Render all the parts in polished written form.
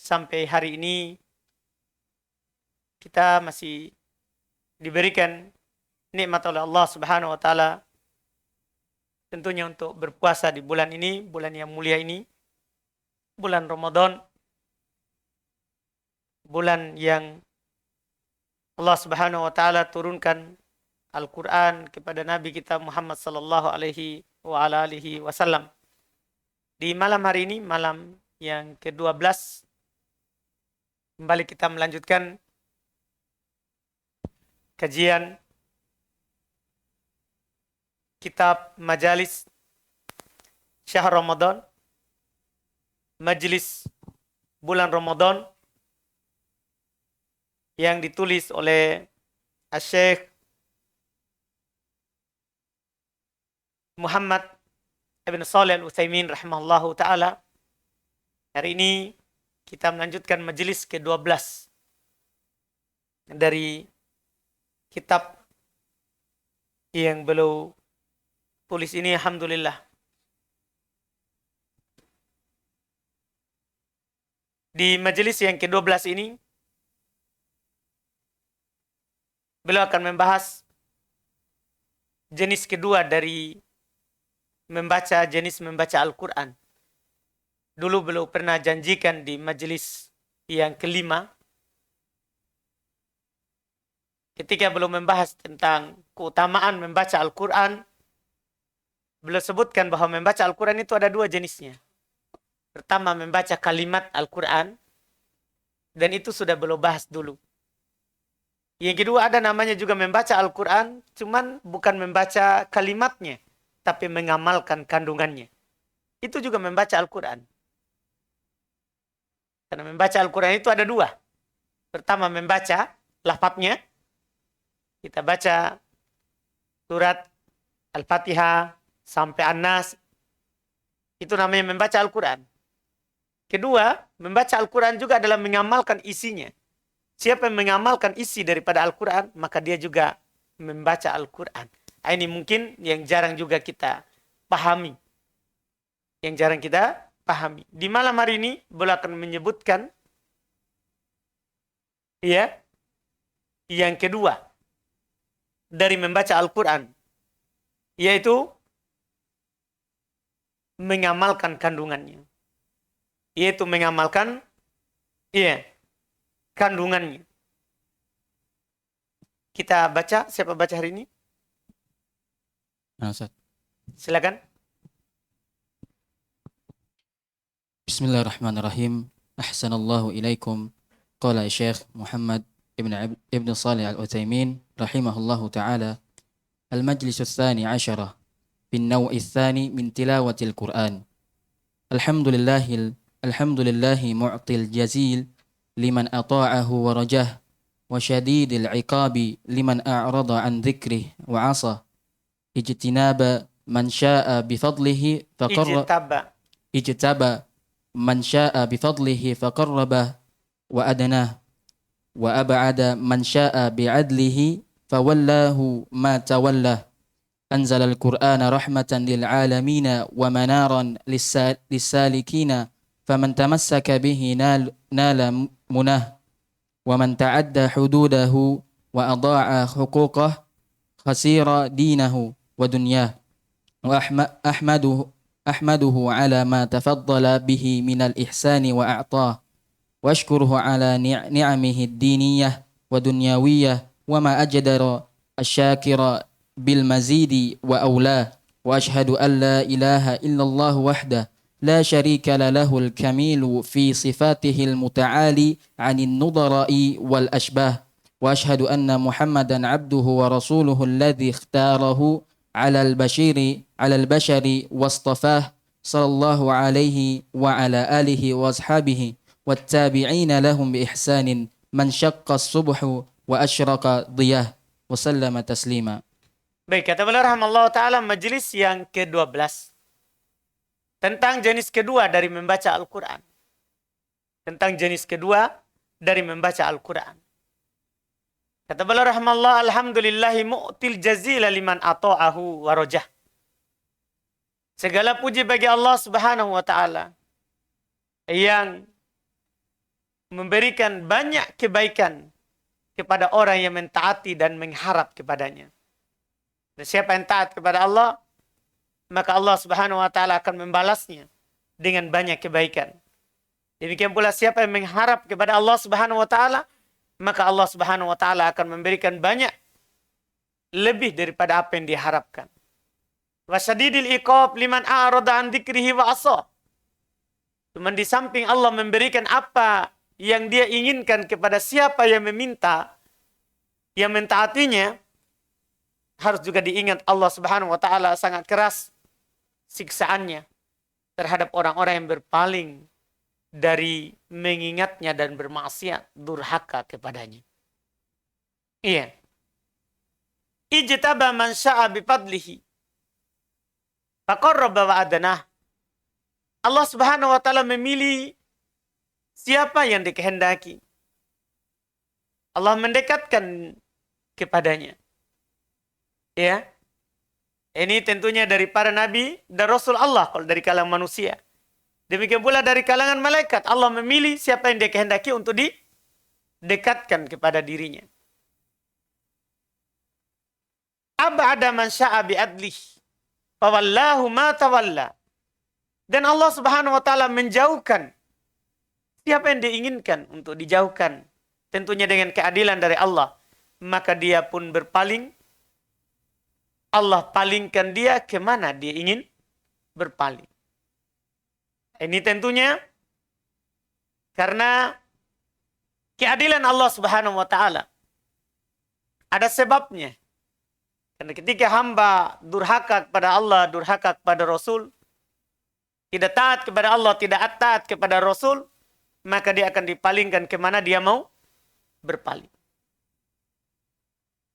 sampai hari ini kita masih diberikan nikmat oleh Allah Subhanahu wa taala tentunya untuk berpuasa di bulan ini, bulan yang mulia ini, bulan Ramadan, bulan yang Allah Subhanahu wa taala turunkan Al-Qur'an kepada Nabi kita Muhammad sallallahu alaihi wa ala alihi wasallam. Di malam hari ini, malam yang ke-12, kembali kita melanjutkan kajian kitab Majalis Syahr Ramadan, Majelis bulan Ramadan, yang ditulis oleh Syekh Muhammad Ibn Shalih Al-Utsaimin rahimahullahu taala. Hari ini kita melanjutkan majelis ke-12 dari kitab yang beliau tulis ini, alhamdulillah. Di majelis yang ke-12 ini beliau akan membahas jenis kedua dari jenis membaca Al-Quran. Dulu beliau pernah janjikan di majelis yang kelima, ketika beliau membahas tentang keutamaan membaca Al-Quran, beliau sebutkan bahwa membaca Al-Quran itu ada dua jenisnya. Pertama, membaca kalimat Al-Quran, dan itu sudah beliau bahas dulu. Yang kedua, ada namanya juga membaca Al-Quran, cuman bukan membaca kalimatnya, tapi mengamalkan kandungannya. Itu juga membaca Al-Quran. Karena membaca Al-Quran itu ada dua. Pertama, membaca lafadznya. Kita baca surat Al-Fatihah sampai An-Nas. Itu namanya membaca Al-Quran. Kedua, membaca Al-Quran juga adalah mengamalkan isinya. Siapa yang mengamalkan isi daripada Al-Quran, maka dia juga membaca Al-Quran. Ini mungkin yang jarang juga kita pahami. Yang jarang kita pahami. Di malam hari ini, beliau akan menyebutkan ya, yang kedua dari membaca Al-Quran, yaitu mengamalkan kandungannya. Yaitu mengamalkan kandungannya. Kita baca, siapa baca hari ini? Ustaz. Silakan. Bismillahirrahmanirrahim. Ahsanallahu ilaikum. Qala Syekh Muhammad ibn Shalih Al-Utsaimin rahimahullahu ta'ala. Al-majlis ats-tsani 'ashara fi an-naw' ats-tsani min tilawati al-Qur'an. Alhamdulillahi mu'til jazil liman ata'ahu wa rajah wa syadidil 'iqabi liman a'rada 'an dzikrih wa 'asa. Ijtinaba man syaa bi fadlihi ijtaba man syaa bi fadlihi faqarrabah wa adanah wa ab'ada man syaa bi 'adlihi fawallahu ma tawallah. Anzala al-Qur'ana rahmatan lil 'alamin wa manaran lis-salikina faman tamassaka bihi nala munah wa man ta'adda hududahu wa adaa'a huquqah khasira dinahu wa dunyah. Wa ahmaduhu ala ma tafaddala bihi minal ihsani wa a'tah wa ashkuruhu ala ni'amihi ad-diniyah wa dunyawiyah wa ma ajdara asyakira bil mazidi wa awla wa ashhadu an la ilaha illallah wahdah la syarika lahul kamilu fi sifatihil muta'ali 'anil nudara'i wal ashbah wa ashhadu anna Muhammadan 'abduhu wa rasuluhu alladhi ikhtarahu 'alal bashari wastafah sallallahu alaihi wa ala alihi wa ashabihi wattabi'ina lahum bi ihsanin man syaqqa as-subhu wa asyraqa dhiyah wa sallama taslima. Baik, kata beliau rahimahullah ta'ala, majelis yang ke-12 tentang jenis kedua dari membaca Al-Quran. Tentang jenis kedua dari membaca Al-Quran. Kata beliau rahimahullah, alhamdulillahi mu'til jazila liman ata'ahu wa rajah. Segala puji bagi Allah Subhanahu wa ta'ala yang memberikan banyak kebaikan kepada orang yang mentaati dan mengharap kepadanya. Dan siapa yang taat kepada Allah, maka Allah Subhanahu wa taala akan membalasnya dengan banyak kebaikan. Demikian pula siapa yang mengharap kepada Allah Subhanahu wa taala, maka Allah Subhanahu wa taala akan memberikan banyak lebih daripada apa yang diharapkan. Wasyadidil iqab liman a'rada an dzikrihi wa asa. Cuman di samping Allah memberikan apa yang dia inginkan kepada siapa yang meminta, yang mentaatinya, harus juga diingat Allah Subhanahu wa taala sangat keras siksaannya terhadap orang-orang yang berpaling dari mengingatnya dan bermaksiat, durhaka kepadanya. Iya. Ijtaba man syaa bifadlihi faqarraba wa adanah. Allah Subhanahu wa taala memilih siapa yang dikehendaki. Allah mendekatkan kepadanya. Ya. Ini tentunya dari para nabi dan rasul Allah kalau dari kalangan manusia. Demikian pula dari kalangan malaikat. Allah memilih siapa yang dia kehendaki untuk didekatkan kepada dirinya. Ab'ada man syaa bi'adlih fawallahu ma tawalla. Dan Allah Subhanahu wa taala menjauhkan siapa yang diinginkan untuk dijauhkan, tentunya dengan keadilan dari Allah, maka dia pun berpaling. Allah palingkan dia kemana dia ingin berpaling. Ini tentunya karena keadilan Allah Subhanahu wa taala. Ada sebabnya. Karena ketika hamba durhaka kepada Allah, durhaka kepada Rasul, tidak taat kepada Allah, tidak taat kepada Rasul, maka dia akan dipalingkan kemana dia mau berpaling.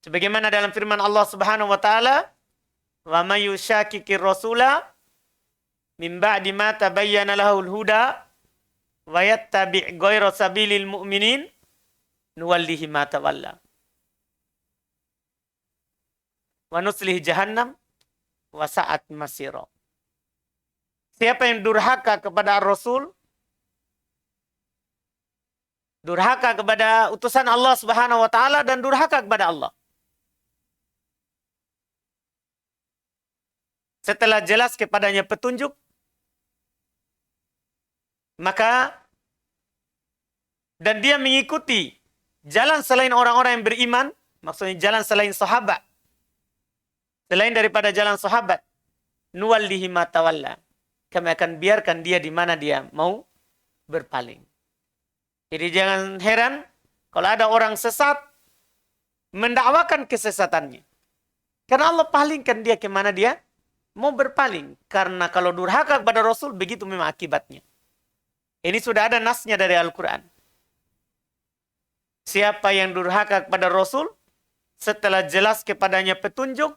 Sebagaimana dalam firman Allah Subhanahu wa taala, "Wa may yushaqiqir rasula min ba'di ma tabayyana lahul huda wa yattabi' ghayra sabilil mu'minin nuwallihi ma tawalla wa nuslihi jahannam wa sa'at masira." Siapa yang durhaka kepada Rasul, durhaka kepada utusan Allah Subhanahu wa taala dan durhaka kepada Allah, setelah jelas kepadanya petunjuk, maka dan dia mengikuti jalan selain orang-orang yang beriman, maksudnya jalan selain sahabat, selain daripada jalan sahabat, nuwallihi ma tawalla, kami akan biarkan dia di mana dia mau berpaling. Jadi jangan heran kalau ada orang sesat mendakwakan kesesatannya. Karena Allah palingkan dia kemana dia mau berpaling. Karena kalau durhaka kepada Rasul, begitu memang akibatnya. Ini sudah ada nasnya dari Al-Quran. Siapa yang durhaka kepada Rasul, setelah jelas kepadanya petunjuk,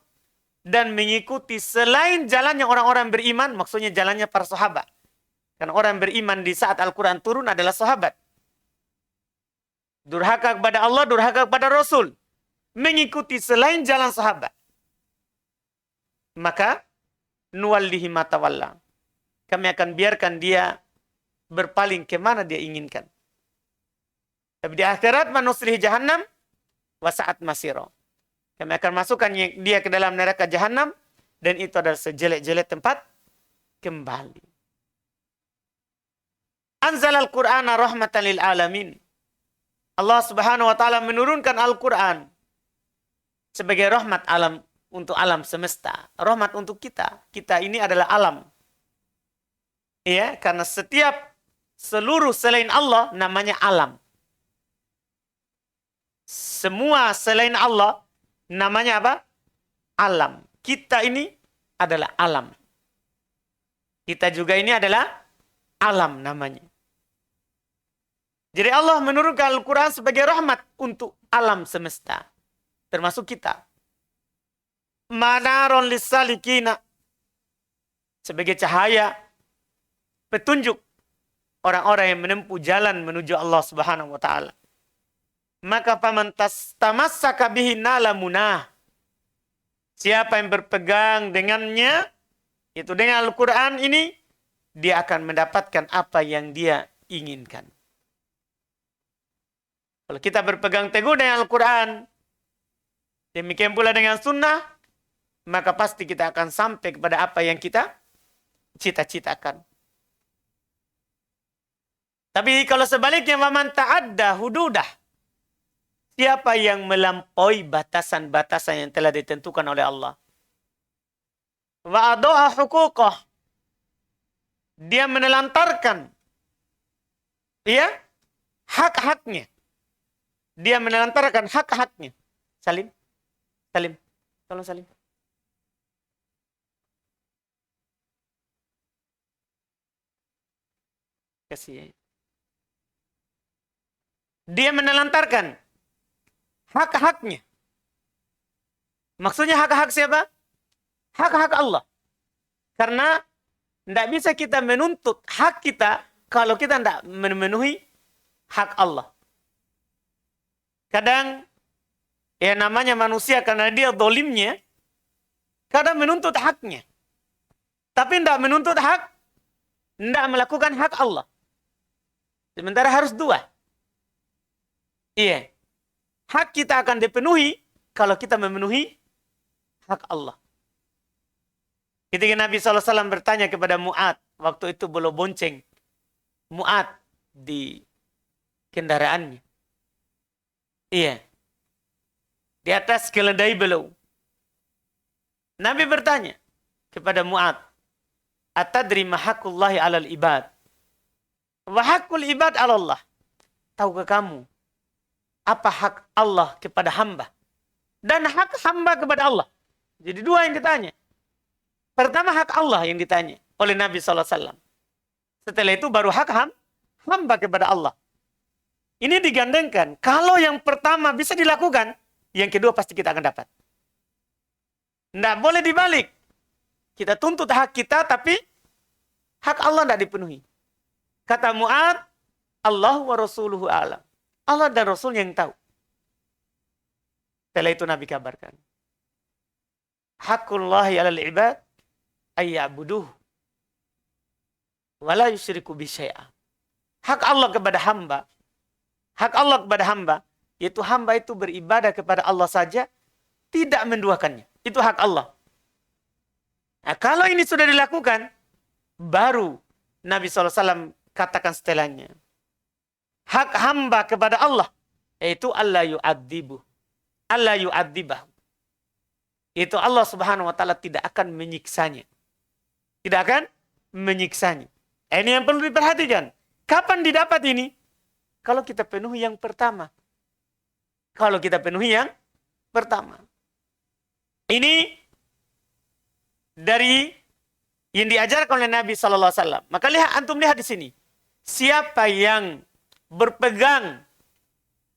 dan mengikuti selain jalannya orang-orang beriman, maksudnya jalannya para sahabat. Karena orang beriman di saat Al-Quran turun adalah sahabat. Durhaka kepada Allah, durhaka kepada Rasul. Mengikuti selain jalan sahabat. Maka, nuwallihi ma tawalla. Kami akan biarkan dia berpaling kemana dia inginkan. Tapi di akhirat, manuslihi jahannam, wasa'at masiro. Kami akan masukkan dia ke dalam neraka jahanam, dan itu adalah sejelek-jelek tempat kembali. Anzalal Qur'ana rahmatan lil alamin. Allah Subhanahu wa taala menurunkan Al-Qur'an sebagai rahmat alam untuk alam semesta, rahmat untuk kita. Kita ini adalah alam. Ya, karena seluruh selain Allah namanya alam. Semua selain Allah namanya apa? Alam. Kita ini adalah alam. Kita juga ini adalah alam namanya. Jadi Allah menurunkan Al-Quran sebagai rahmat untuk alam semesta. Termasuk kita. Manaron lissalikina. Sebagai cahaya, petunjuk orang-orang yang menempuh jalan menuju Allah Subhanahu wa taala. Maka faman tamassaka bihi nalamunah. Siapa yang berpegang dengannya, itu dengan Al-Quran ini, dia akan mendapatkan apa yang dia inginkan. Kalau kita berpegang teguh dengan Al-Quran, demikian pula dengan sunnah, maka pasti kita akan sampai kepada apa yang kita cita-citakan. Tapi kalau sebaliknya, waman ta'adda hududah, siapa yang melampaui batasan-batasan yang telah ditentukan oleh Allah, wa ado'a huquqah, dia menelantarkan hak-haknya. Dia menelantarkan hak-haknya. Salim. Tolong Salim. Kasih. Dia menelantarkan hak-haknya. Maksudnya hak-hak siapa? Hak-hak Allah. Karena tidak bisa kita menuntut hak kita kalau kita tidak memenuhi hak Allah. Kadang, ya namanya manusia karena dia dolimnya, kadang menuntut haknya. Tapi tidak menuntut hak, tidak melakukan hak Allah. Sementara harus dua. Iya. Hak kita akan dipenuhi kalau kita memenuhi hak Allah. Ketika Nabi SAW bertanya kepada Mu'ad, waktu itu belum bonceng Mu'ad di kendaraannya. Iya. Di atas keledai beliau. Nabi bertanya kepada Mu'ad, atadri ma haqqullahi 'alal ibad wa haqqul ibad 'ala Allah. Tahukah kamu apa hak Allah kepada hamba dan hak hamba kepada Allah? Jadi dua yang ditanya. Pertama hak Allah yang ditanya oleh Nabi SAW. Setelah itu baru hak hamba kepada Allah. Ini digandengkan. Kalau yang pertama bisa dilakukan, yang kedua pasti kita akan dapat. Tidak boleh dibalik. Kita tuntut hak kita, tapi hak Allah tidak dipenuhi. Kata Mu'ad, Allah wa rasuluhu a'lam. Allah dan Rasul yang tahu. Setelah itu Nabi kabarkan. Haqqullahi 'alal ibad ayya'buduhu wa la yusyriku bi syai'a. Hak Allah kepada hamba. Hak Allah kepada hamba, yaitu hamba itu beribadah kepada Allah saja, tidak menduakannya. Itu hak Allah. Nah, kalau ini sudah dilakukan, baru Nabi SAW katakan setelahnya. Hak hamba kepada Allah, yaitu Allah yu'adzibuh. Allah yu'adzibah. Itu Allah Subhanahu wa Ta'ala tidak akan menyiksanya. Tidak akan menyiksanya. Ini yang perlu diperhatikan. Kapan didapat ini? Kalau kita penuhi yang pertama. Kalau kita penuhi yang pertama. Ini dari yang diajarkan oleh Nabi SAW. Maka antum lihat di sini. Siapa yang berpegang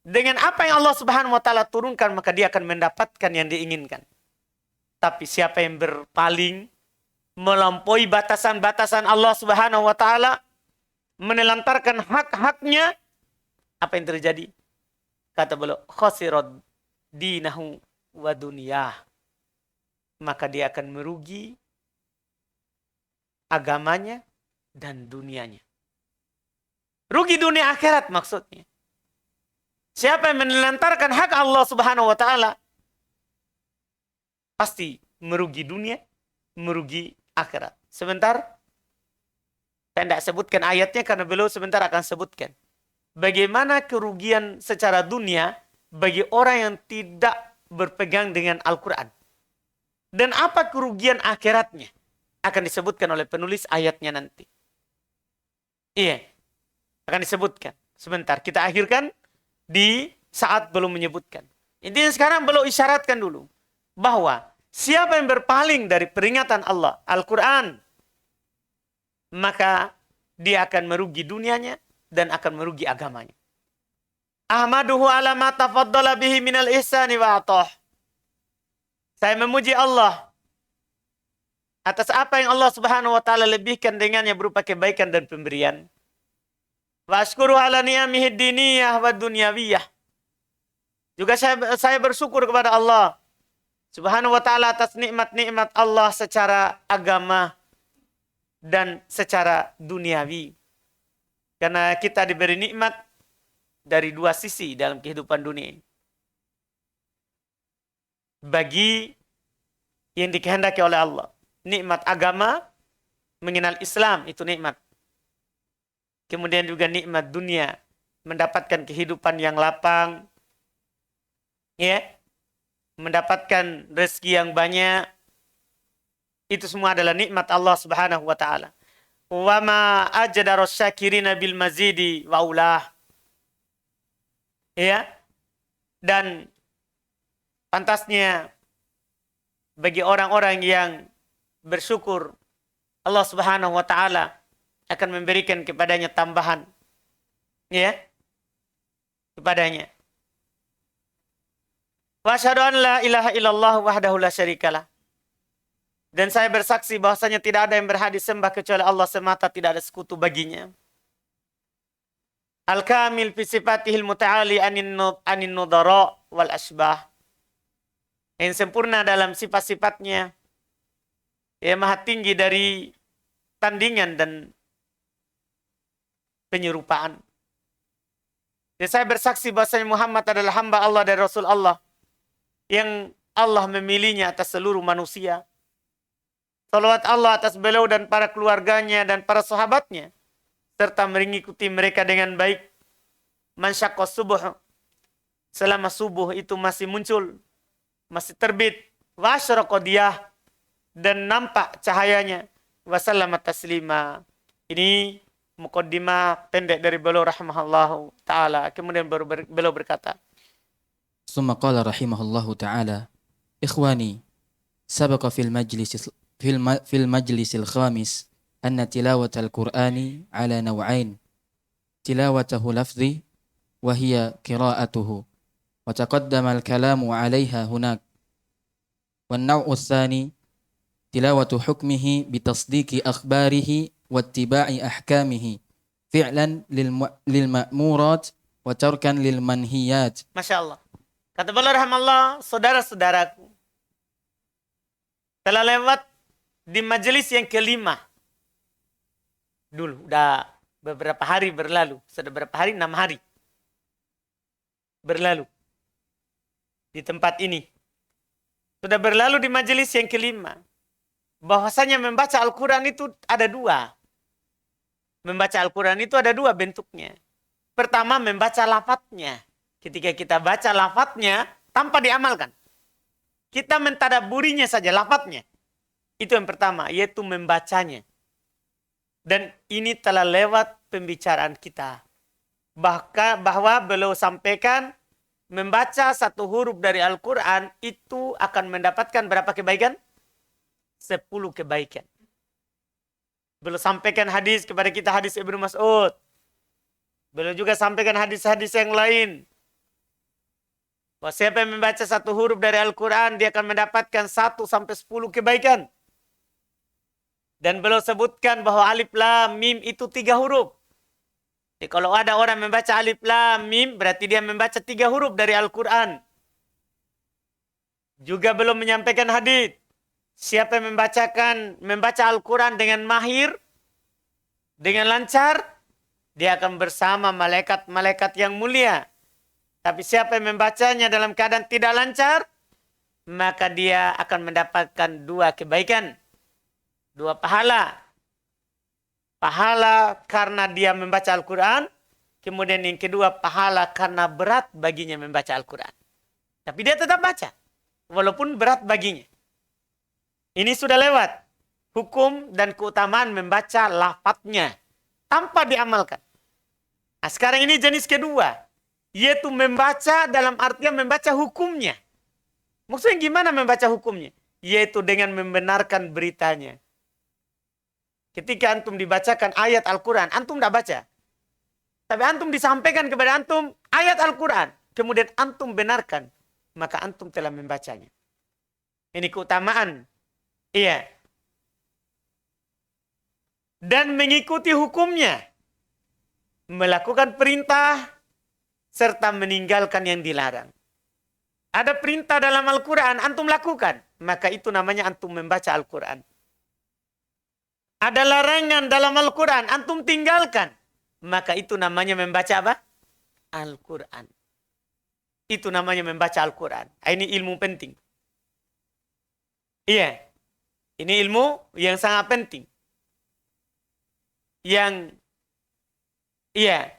dengan apa yang Allah Subhanahu wa Ta'ala turunkan, maka dia akan mendapatkan yang diinginkan. Tapi siapa yang berpaling, melampaui batasan-batasan Allah Subhanahu wa Ta'ala, menelantarkan hak-haknya, apa yang terjadi? Kata beliau, khasirat dinahu wa dunyah. Maka dia akan merugi agamanya dan dunianya. Rugi dunia akhirat maksudnya. Siapa yang menelantarkan hak Allah Subhanahu wa Ta'ala, pasti merugi dunia, merugi akhirat. Sebentar, saya tidak sebutkan ayatnya karena beliau sebentar akan sebutkan. Bagaimana kerugian secara dunia bagi orang yang tidak berpegang dengan Al-Quran. Dan apa kerugian akhiratnya akan disebutkan oleh penulis ayatnya nanti. Iya, akan disebutkan. Sebentar, kita akhirkan di saat belum menyebutkan. Intinya sekarang belum isyaratkan dulu bahwa siapa yang berpaling dari peringatan Allah, Al-Quran, maka dia akan merugi dunianya dan akan merugi agamanya. Ahmaduhu ala ma tafaddala bihi minal ihsani wa atah. Saya memuji Allah atas apa yang Allah Subhanahu wa Ta'ala lebihkan dengannya berupa kebaikan dan pemberian. Wa ashkuru ala ni'amihi diniyah wa dunyawiyah. Juga saya bersyukur kepada Allah Subhanahu wa Ta'ala atas nikmat-nikmat Allah secara agama dan secara duniawi. Karena kita diberi nikmat dari dua sisi dalam kehidupan dunia ini. Bagi yang dikehendaki oleh Allah. Nikmat agama, mengenal Islam, itu nikmat. Kemudian juga nikmat dunia, mendapatkan kehidupan yang lapang, ya, mendapatkan rezeki yang banyak. Itu semua adalah nikmat Allah Subhanahu wa taala. Wa ma ajdaros syakirina bil mazidi wa ulah. Ya. Dan pantasnya bagi orang-orang yang bersyukur, Allah Subhanahu wa taala akan memberikan kepadanya tambahan, ya, kepadanya. Wa asyhadu an la ilaha illallah wahdahu la syarikalah. Dan saya bersaksi bahwasanya tidak ada yang berhak disembah kecuali Allah semata, tidak ada sekutu baginya. Al-kamil fi sifatihil muta'ali anin nudara wal asbah. Yang sempurna dalam sifat-sifatnya, yang maha tinggi dari tandingan dan penyerupaan. Dan saya bersaksi bahwasanya Muhammad adalah hamba Allah dan Rasul Allah yang Allah memilihnya atas seluruh manusia. Salawat Allah atas beliau dan para keluarganya dan para sahabatnya, serta mengikuti mereka dengan baik. Man syaqqa subuh, selama subuh itu masih muncul, masih terbit, wa asyraqa diyah, dan nampak cahayanya, wa sallama taslima. Ini muqaddimah pendek dari beliau rahimahullahu taala. Kemudian beliau berkata, ثم قال رحمه الله تعالى إخواني سبق في المجلس الخامس أن تلاوة القرآن على نوعين تلاوته لفظي وهي قراءته وتقدم الكلام عليها هناك والنوع الثاني تلاوة حكمه بتصديق أخباره واتباع أحكامه فعلا للمأمورات وتركا للمنهيات. Masya Allah. Kata beliau rahimahullah, saudara-saudaraku, telah lewat di majelis yang kelima. Dulu, udah beberapa hari berlalu. Sudah berapa hari? 6 hari. Berlalu. Di tempat ini. Sudah berlalu di majelis yang kelima. Bahwasanya membaca Al-Quran itu ada dua. Membaca Al-Quran itu ada dua bentuknya. Pertama, membaca lafadznya. Ketika kita baca lafadznya tanpa diamalkan. Kita mentadaburinya saja lafadznya. Itu yang pertama, yaitu membacanya. Dan ini telah lewat pembicaraan kita. Bahwa beliau sampaikan membaca satu huruf dari Al-Quran itu akan mendapatkan berapa kebaikan? 10 kebaikan. Beliau sampaikan hadis kepada kita, hadis Ibnu Mas'ud. Beliau juga sampaikan hadis-hadis yang lain. Bahwa siapa yang membaca satu huruf dari Al-Quran, dia akan mendapatkan 1 sampai 10 kebaikan. Dan beliau sebutkan bahwa alif lam mim itu 3 huruf. Jadi kalau ada orang membaca alif lam mim, berarti dia membaca 3 huruf dari Al-Quran. Juga belum menyampaikan hadis. Siapa yang membaca Al-Quran dengan mahir, dengan lancar, dia akan bersama malaikat-malaikat yang mulia. Tapi siapa yang membacanya dalam keadaan tidak lancar, maka dia akan mendapatkan 2 kebaikan. 2 pahala. Pahala karena dia membaca Al-Quran. Kemudian yang kedua, pahala karena berat baginya membaca Al-Quran. Tapi dia tetap baca. Walaupun berat baginya. Ini sudah lewat. Hukum dan keutamaan membaca lafadznya. Tanpa diamalkan. Nah, sekarang ini jenis kedua. Yaitu membaca dalam artian membaca hukumnya. Maksudnya gimana membaca hukumnya? Yaitu dengan membenarkan beritanya. Ketika antum dibacakan ayat Al-Quran, antum tidak baca. Tapi antum disampaikan kepada antum ayat Al-Quran. Kemudian antum benarkan. Maka antum telah membacanya. Ini keutamaan. Iya. Dan mengikuti hukumnya. Melakukan perintah serta meninggalkan yang dilarang. Ada perintah dalam Al-Quran, antum lakukan. Maka itu namanya antum membaca Al-Quran. Ada larangan dalam Al-Quran, antum tinggalkan. Maka itu namanya membaca apa? Al-Quran. Itu namanya membaca Al-Quran. Ini ilmu penting. Iya. Ini ilmu yang sangat penting. Yang iya,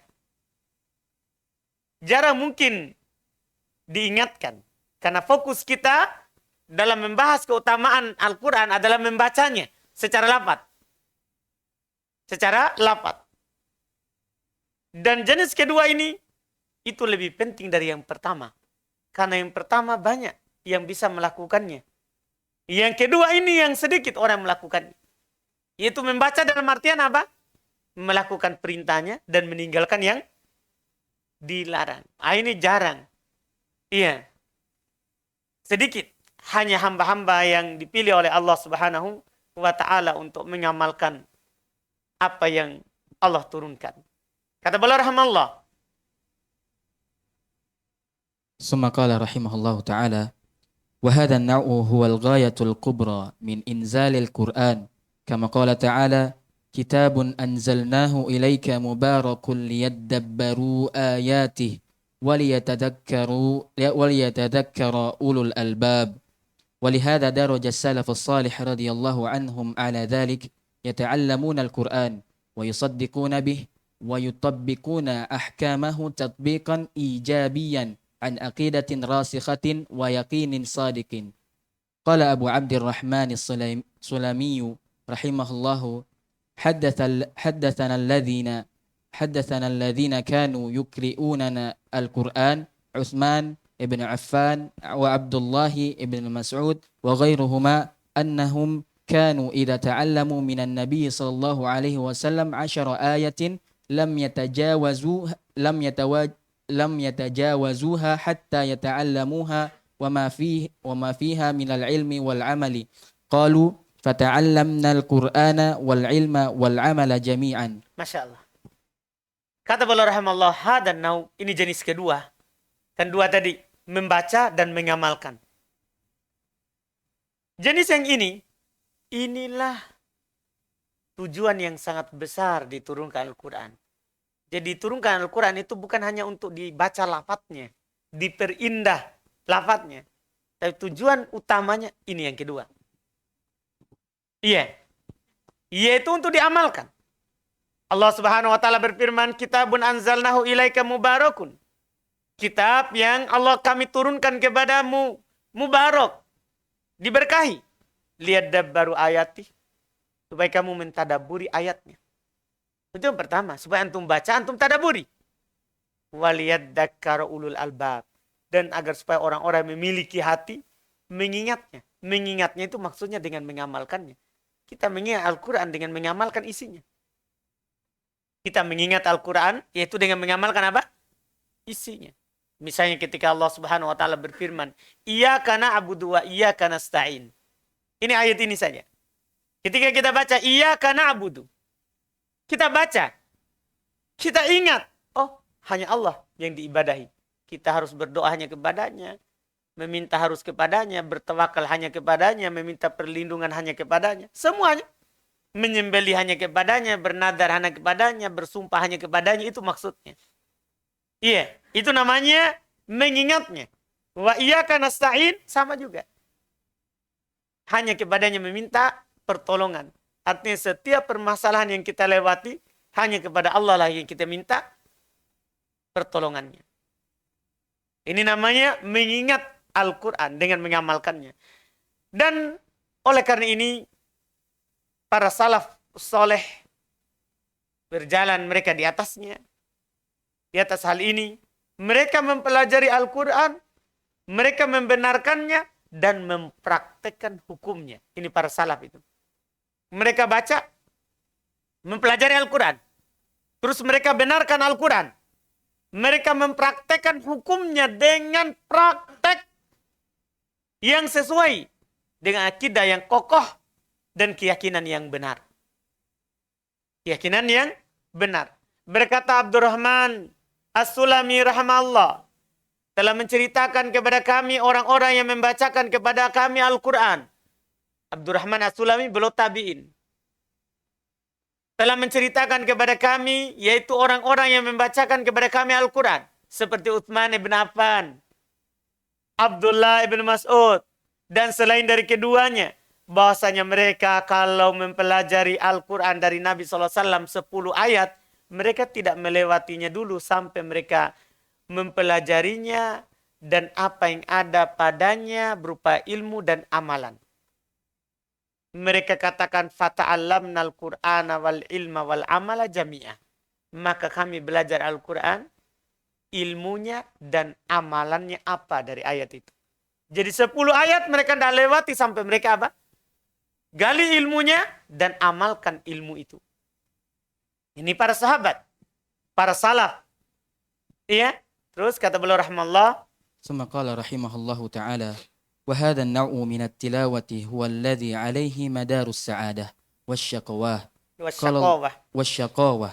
jarang mungkin diingatkan. Karena fokus kita dalam membahas keutamaan Al-Quran adalah membacanya secara lafaz. Secara lafaz. Dan jenis kedua ini, itu lebih penting dari yang pertama. Karena yang pertama banyak yang bisa melakukannya. Yang kedua ini yang sedikit orang melakukannya. Yaitu membaca dalam artian apa? Melakukan perintahnya dan meninggalkan yang dilarang. Ini jarang. Iya. Sedikit. Hanya hamba-hamba yang dipilih oleh Allah Subhanahu wa Ta'ala untuk mengamalkan apa yang Allah turunkan. Kata beliau rahimahullah. ثم قال رحمه الله تعالى وهذا النوع هو الغاية الكبرى من إنزال القرآن كما قال تعالى كتاب أنزلناه إليك مبارك ليدبروا آياته وليتذكر أولو الألباب ولهذا درج السلف الصالح رضي الله عنهم على ذلك يتعلمون القرآن ويصدقون به ويطبقون أحكامه تطبيقا إيجابيا عن عقيدة راسخة ويقين صادق قال أبو عبد الرحمن السلمي رحمه الله حدثنا الذين كانوا يقرؤوننا القرآن عثمان بن عفان وعبد الله بن مسعود وغيرهما أنهم كانوا إذا تعلموا من النبي صلى الله عليه وسلم 10 آية لم يتجاوزوها حتى يتعلموها وما فيها من العلم والعمل قالوا فتعلمنا القرآن والعلم والعمل جميعا. Masya Allah. Kata beliau rahimahullah, hadan nau, ini jenis kedua. Kan dua tadi, membaca dan mengamalkan. Jenis yang ini, inilah tujuan yang sangat besar diturunkan Al-Quran. Jadi turunkan Al-Quran itu bukan hanya untuk dibaca lafadznya, diperindah lafadznya. Tapi tujuan utamanya ini yang kedua. Iya. Yaitu untuk diamalkan. Allah Subhanahu wa Ta'ala berfirman, Kitabun anzalnahu ilaika mubarakun. Kitab yang Allah kami turunkan kepadamu, mubarak, diberkahi. Lihat dabbaru ayati, supaya kamu mentadaburi ayatnya. Itu yang pertama, supaya antum baca, antum tadaburi. Waliyadzakkara ulul albab. Dan agar supaya orang-orang memiliki hati, mengingatnya. Mengingatnya itu maksudnya dengan mengamalkannya. Kita mengingat Al-Quran dengan mengamalkan isinya. Kita mengingat Al-Quran, yaitu dengan mengamalkan apa? Isinya. Misalnya ketika Allah Subhanahu wa Ta'ala berfirman, Iyyaka na'budu wa iyyaka nasta'in. Ini ayat ini saja. Ketika kita baca, Iyyaka na'budu. Kita baca. Kita ingat. Oh, hanya Allah yang diibadahi. Kita harus berdoa hanya kepadanya. Meminta harus kepadanya. Bertawakal hanya kepadanya. Meminta perlindungan hanya kepadanya. Semuanya. Menyembelih hanya kepadanya. Bernadar hanya kepadanya. Bersumpah hanya kepadanya. Itu maksudnya. Iya. Itu namanya mengingatnya. Wa iyyaka nasta'in. Sama juga. Hanya kepadanya meminta pertolongan. Artinya setiap permasalahan yang kita lewati, hanya kepada Allah lah yang kita minta pertolongannya. Ini namanya mengingat Al-Quran dengan mengamalkannya. Dan oleh karena ini, para salaf soleh berjalan mereka di atasnya. Di atas hal ini, mereka mempelajari Al-Quran, mereka membenarkannya, dan mempraktekkan hukumnya. Ini para salaf itu. Mereka baca, mempelajari Al-Quran. Terus mereka benarkan Al-Quran. Mereka mempraktekkan hukumnya dengan praktek yang sesuai dengan akidah yang kokoh dan keyakinan yang benar. Keyakinan yang benar. Berkata Abdurrahman As-Sulami rahimahullah, telah menceritakan kepada kami orang-orang yang membacakan kepada kami Al-Quran. Abdurrahman As-Sulami beliau tabi'in. Telah menceritakan kepada kami, yaitu orang-orang yang membacakan kepada kami Al-Quran. seperti Utsman ibn Affan, Abdullah ibn Mas'ud, dan selain dari keduanya, bahwasanya mereka kalau mempelajari Al-Quran dari Nabi SAW 10 ayat, mereka tidak melewatinya dulu sampai mereka mempelajarinya dan apa yang ada padanya berupa ilmu dan amalan. Mereka katakan fata'allamnal Qur'ana wal ilma wal amala jami'ah. Maka kami belajar Al-Quran, ilmunya dan amalannya apa dari ayat itu. Jadi 10 ayat mereka tidak lewati sampai mereka apa? Gali ilmunya dan amalkan ilmu itu. Ini para sahabat, para salaf. Iya. Terus kata beliau rahimahullah, ثم قال رحمه الله تعالى وهذا النوع من التلاوة هو الذي عليه مدار السعادة والشقواه wasyaqawah. والشقاوة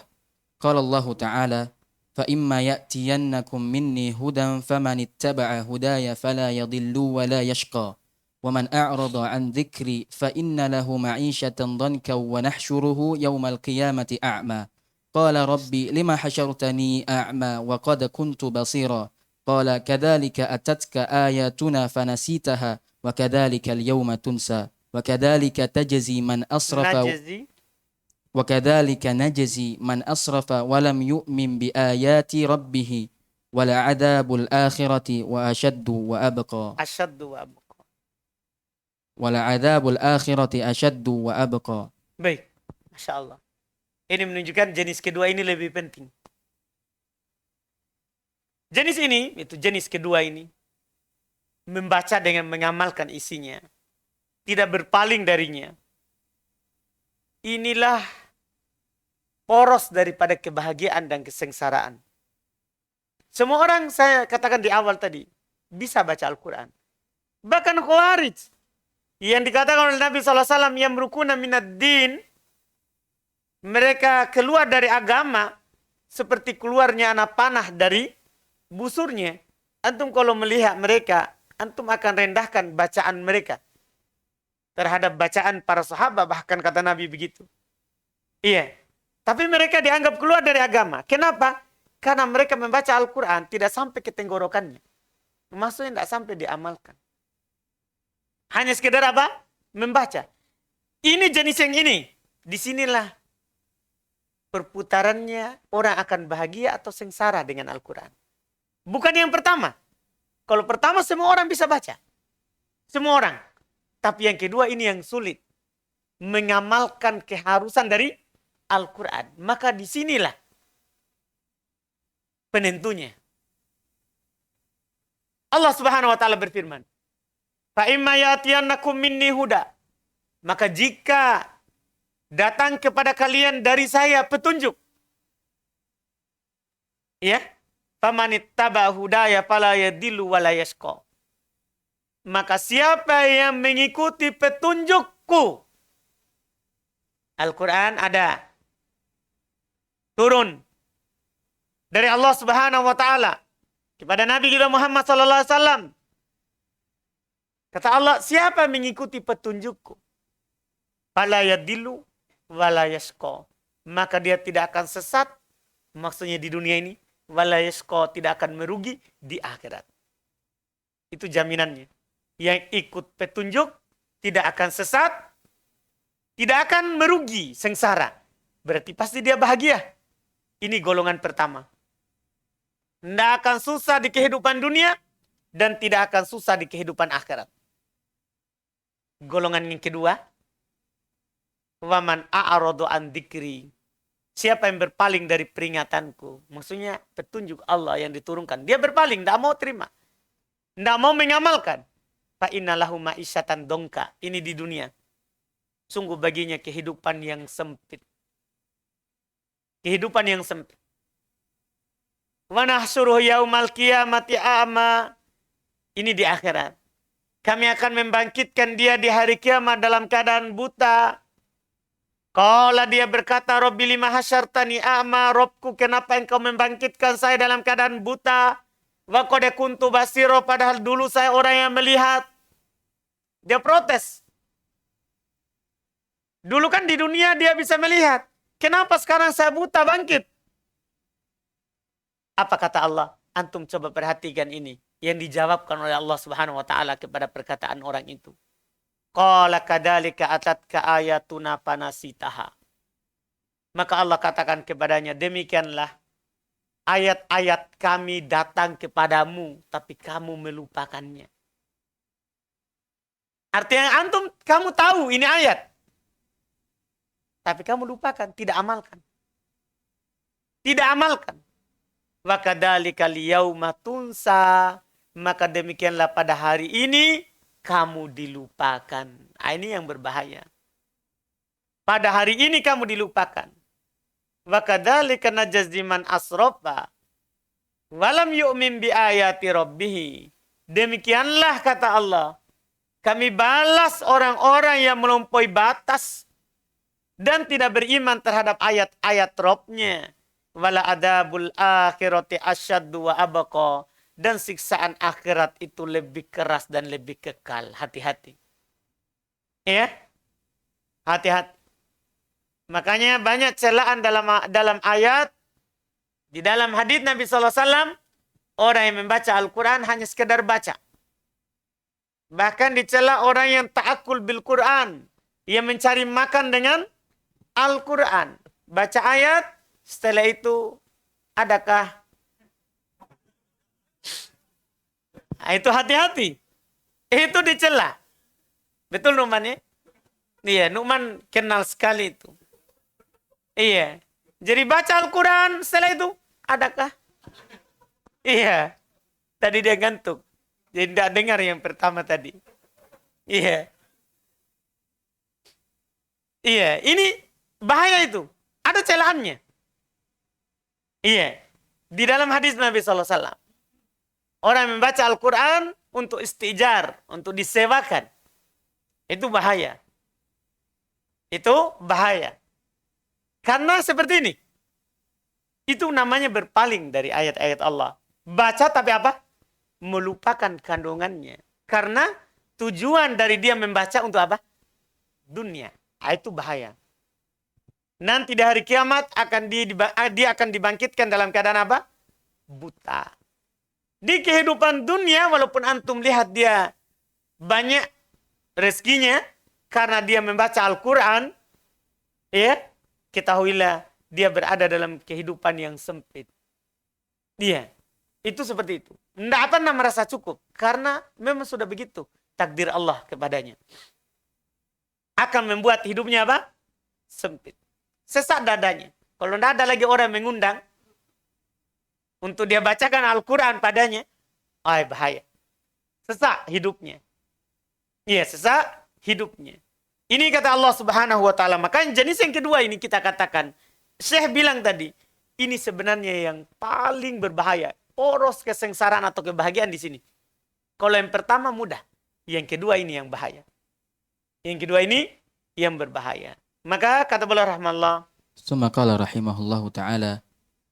قال الله تعالى فإما يأتينكم مني هدى فمن اتبع هداي فلا يضل ولا يشقى ومن أعرض عن ذكري فإن له معيشة ضنكا ونحشره يوم القيامة أعمى قال ربي لما حشرتني أعمى وقد كنت بصيرا قال كذلك أتتك آياتنا فنسيتها وكذلك اليوم تنسى وكذلك تجزي من أسرف Najzi. وكذلك نجزي من أسرف ولم يؤمن بآيات ربه ولعذاب الآخرة وأشد وأبقى Asyaddu wa abqa. ولعذاب الآخرة أشد وأبقى. Baik. Masya Allah. Ini menunjukkan jenis kedua ini lebih penting. Jenis ini, itu jenis kedua ini, membaca dengan mengamalkan isinya. Tidak berpaling darinya. Inilah poros daripada kebahagiaan dan kesengsaraan. Semua orang, saya katakan di awal tadi, bisa baca Al-Quran. Bahkan Khawarij, yang dikatakan oleh Nabi SAW, yang rukuna minad din, mereka keluar dari agama, seperti keluarnya anak panah dari busurnya. Antum kalau melihat mereka, antum akan rendahkan bacaan mereka terhadap bacaan para sahabat, bahkan kata Nabi begitu. Iya. Tapi mereka dianggap keluar dari agama. Kenapa? Karena mereka membaca Al-Quran tidak sampai ke tenggorokannya. Maksudnya tidak sampai diamalkan. Hanya sekedar apa? Membaca. Ini jenis yang ini. Disinilah perputarannya orang akan bahagia atau sengsara dengan Al-Quran. Bukan yang pertama. Kalau pertama semua orang bisa baca. Semua orang. Tapi yang kedua ini yang sulit. Mengamalkan keharusan dari Al-Quran. Maka disinilah penentunya. Allah Subhanahu wa taala berfirman, "Fa imma ya'tiyannakum minni huda." Maka jika datang kepada kalian dari saya petunjuk. Ya. Famanittaba hudaya fala yadillu wala yashqa. Maka siapa yang mengikuti petunjukku. Al-Quran ada. Turun dari Allah Subhanahu wa taala kepada Nabi kita Muhammad sallallahu alaihi wasallam. Kata Allah, siapa mengikuti petunjukku, fala yadillu wala yashqa. Maka dia tidak akan sesat, maksudnya di dunia ini, wala yashqa, tidak akan merugi di akhirat. Itu jaminannya. Yang ikut petunjuk tidak akan sesat, tidak akan merugi, sengsara. Berarti pasti dia bahagia. Ini golongan pertama. Tidak akan susah di kehidupan dunia dan tidak akan susah di kehidupan akhirat. Golongan yang kedua, waman a'radu an dzikri. Siapa yang berpaling dari peringatanku? Maksudnya petunjuk Allah yang diturunkan. Dia berpaling, tidak mau terima. Tidak mau mengamalkan. Fa inna lahu ma'isyatan dongka. Ini di dunia. Sungguh baginya kehidupan yang sempit. Kehidupan yang sempit. Wa nahsyuruhu yaumal qiyamati a'ma. Ini di akhirat. Kami akan membangkitkan dia di hari kiamat dalam keadaan buta. Qala dia berkata, Rabbi lima hasyartani a'ma, Robku kenapa engkau membangkitkan saya dalam keadaan buta? Wa qad kuntu basiro, padahal dulu saya orang yang melihat. Dia protes. Dulu kan di dunia dia bisa melihat. Kenapa sekarang saya buta bangkit? Apa kata Allah? Antum coba perhatikan ini. Yang dijawabkan oleh Allah Subhanahu wa ta'ala kepada perkataan orang itu. Qala kadzalika atatka ayatuna fanasitaha. Maka Allah katakan kepadanya, demikianlah ayat-ayat kami datang kepadamu, tapi kamu melupakannya. Artinya kamu tahu ini ayat. Tapi kamu lupakan, tidak amalkan. Tidak amalkan. Wa kadzalika liyauma tunsa. Maka demikianlah pada hari ini kamu dilupakan. Ini yang berbahaya. Pada hari ini kamu dilupakan. Wa kadzalika najzi man asrafa walam yu'min bi ayati rabbih. Demikianlah kata Allah, kami balas orang-orang yang melampaui batas dan tidak beriman terhadap ayat-ayat Rabb-Nya. Wala adabul akhirati asyaddu wa abqa. Dan siksaan akhirat itu lebih keras dan lebih kekal. Hati-hati. Ya? Hati-hati. Makanya banyak celaan dalam ayat. Di dalam hadis Nabi SAW. Orang yang membaca Al-Quran hanya sekedar baca. Bahkan dicela orang yang ta'akul bil Quran. Yang mencari makan dengan Al-Quran. Baca ayat. Setelah itu adakah? Nah, itu hati-hati. Itu dicela. Betul Nu'man ya? Iya, Nu'man kenal sekali itu. Iya. Jadi baca Al-Quran, setelah itu adakah? Iya. Tadi dia ngantuk. Jadi tidak dengar yang pertama tadi. Iya. Iya, ini bahaya itu. Ada celaannya. Iya. Di dalam hadis Nabi SAW. Orang yang membaca Al-Quran untuk istijar, untuk disewakan. Itu bahaya. Itu bahaya. Karena seperti ini. Itu namanya berpaling dari ayat-ayat Allah. Baca tapi apa? Melupakan kandungannya. Karena tujuan dari dia membaca untuk apa? Dunia. Itu bahaya. Nanti di hari kiamat dia akan dibangkitkan dalam keadaan apa? Buta. Di kehidupan dunia walaupun antum lihat dia banyak rezekinya karena dia membaca Al-Quran, ya, ketahuilah dia berada dalam kehidupan yang sempit. Dia itu seperti itu. Tidak pernah merasa cukup karena memang sudah begitu takdir Allah kepadanya. Akan membuat hidupnya apa? Sempit. Sesak dadanya. Kalau tidak ada lagi orang mengundang untuk dia bacakan Al-Quran padanya, bahaya. Sesak hidupnya. Iya, sesak hidupnya. Ini kata Allah Subhanahu wa ta'ala. Makanya jenis yang kedua ini kita katakan. Syekh bilang tadi, ini sebenarnya yang paling berbahaya. Poros kesengsaraan atau kebahagiaan di sini. Kalau yang pertama mudah. Yang kedua ini yang bahaya. Yang kedua ini yang berbahaya. Maka kata beliau rahmatullah. Summa qala rahimahullahu ta'ala.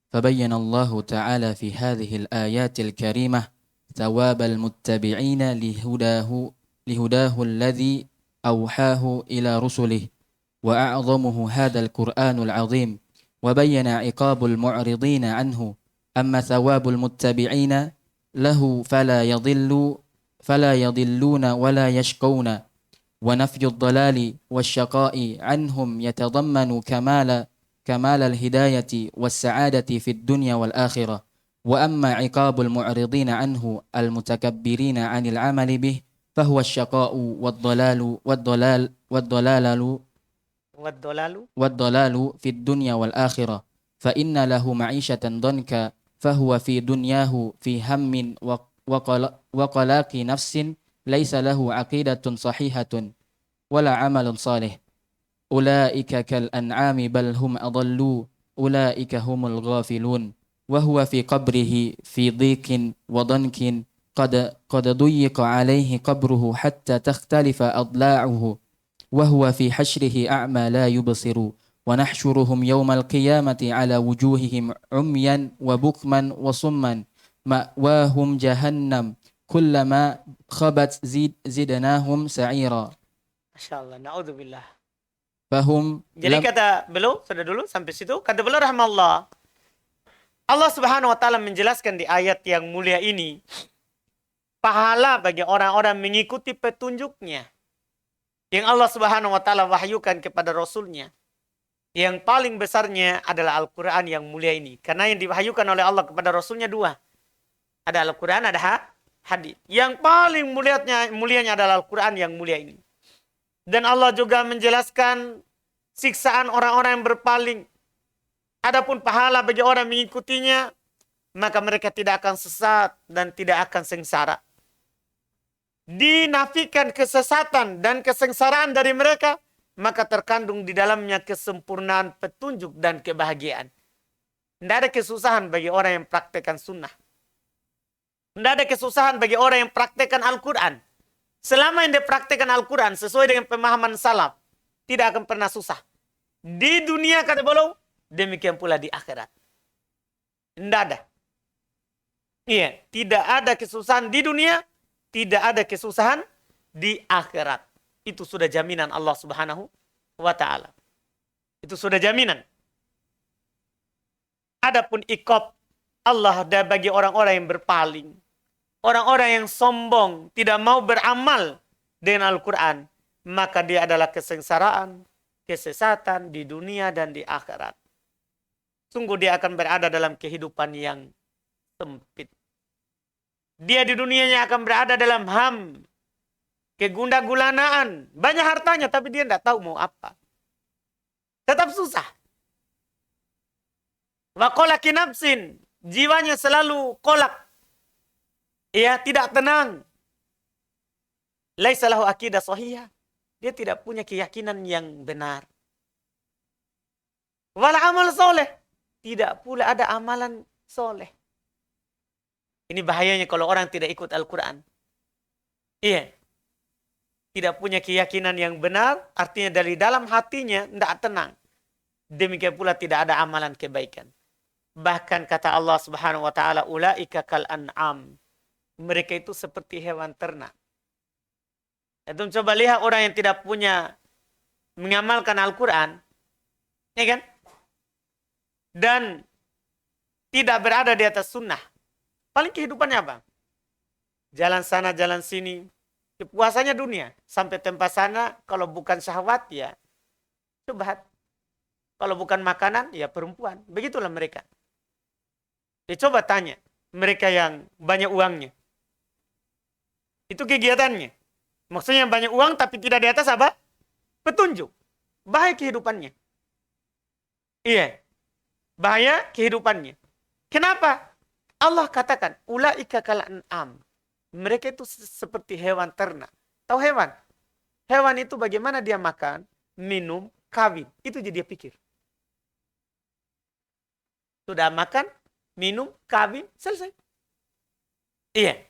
فبين الله تعالى في هذه الآيات الكريمة ثواب المتبعين لهداه الذي أوحاه إلى رسله وأعظمه هذا القرآن العظيم وبين عقاب المعرضين عنه أما ثواب المتبعين له فلا يضلون ولا يشقون ونفي الضلال والشقاء عنهم يتضمن كمال الهداية والسعادة في الدنيا والآخرة وأما عقاب المعرضين عنه المتكبرين عن العمل به فهو الشقاء والضلال في الدنيا والآخرة فإن له معيشة ضنكا فهو في دنياه في هم وقلاق نفس ليس له عقيدة صحيحة ولا عمل صالح أولئك كالأنعام بل هم أضلوا أولئك هم الغافلون وهو في قبره في ضيق وضنك قد ضيق عليه قبره حتى تختلف أضلاعه وهو في حشره أعمى لا يبصر ونحشرهم يوم القيامة على وجوههم عميا وبكما وصما مأواهم جهنم كلما خبت زدناهم سعيرا. Masya Allah, na'udzubillah. Fahum. Jadi kata beliau, sudah dulu sampai situ, kata beliau rahmatullah. Allah Subhanahu wa taala menjelaskan di ayat yang mulia ini pahala bagi orang-orang mengikuti petunjuknya yang Allah Subhanahu wa taala wahyukan kepada Rasulnya. Yang paling besarnya adalah Al-Quran yang mulia ini. Karena yang diwahyukan oleh Allah kepada Rasulnya dua. Ada Al-Quran, ada hadis. Yang paling mulianya adalah Al-Quran yang mulia ini. Dan Allah juga menjelaskan siksaan orang-orang yang berpaling. Adapun pahala bagi orang mengikutinya, maka mereka tidak akan sesat dan tidak akan sengsara. Dinafikan kesesatan dan kesengsaraan dari mereka, maka terkandung di dalamnya kesempurnaan petunjuk dan kebahagiaan. Tidak ada kesusahan bagi orang yang praktekkan sunnah. Tidak ada kesusahan bagi orang yang praktekkan Al-Quran. Selama yang dia praktekkan Al-Quran sesuai dengan pemahaman salaf, tidak akan pernah susah. Di dunia kata beliau, demikian pula di akhirat. Tidak ada. Iya, tidak ada kesusahan di dunia, tidak ada kesusahan di akhirat. Itu sudah jaminan Allah Subhanahu wa taala. Itu sudah jaminan. Adapun iqab Allah ada bagi orang-orang yang berpaling. Orang-orang yang sombong, tidak mau beramal dengan Al-Quran. Maka dia adalah kesengsaraan, kesesatan di dunia dan di akhirat. Sungguh dia akan berada dalam kehidupan yang sempit. Dia di dunianya akan berada dalam ham, kegundah-gulanaan. Banyak hartanya tapi dia tidak tahu mau apa. Tetap susah. Wa qolaki nafsin. Jiwanya selalu kolak. Ia tidak tenang. Laisa lahu aqidah sahihah. Dia tidak punya keyakinan yang benar. Wala amal soleh. Tidak pula ada amalan soleh. Ini bahayanya kalau orang tidak ikut Al-Quran. Iya. Tidak punya keyakinan yang benar, artinya dari dalam hatinya tidak tenang. Demikian pula tidak ada amalan kebaikan. Bahkan kata Allah Subhanahu wa taala, ulaika kal an'am. Mereka itu seperti hewan ternak. Itu coba lihat orang yang tidak punya mengamalkan Al-Quran, ya kan? Dan tidak berada di atas sunnah. Paling kehidupannya apa? Jalan sana, jalan sini. Kepuasannya dunia. Sampai tempat sana, kalau bukan syahwat, ya syubhat. Kalau bukan makanan, ya perempuan. Begitulah mereka. Ya, coba tanya. Mereka yang banyak uangnya. Itu kegiatannya. Maksudnya banyak uang, tapi tidak di atas apa? Petunjuk. Bahaya kehidupannya. Iya. Bahaya kehidupannya. Kenapa? Allah katakan, ulaika kal an'am. Mereka itu seperti hewan ternak. Tahu hewan? Hewan itu bagaimana dia makan, minum, kawin. Itu jadi dia pikir. Sudah makan, minum, kawin, selesai. Iya.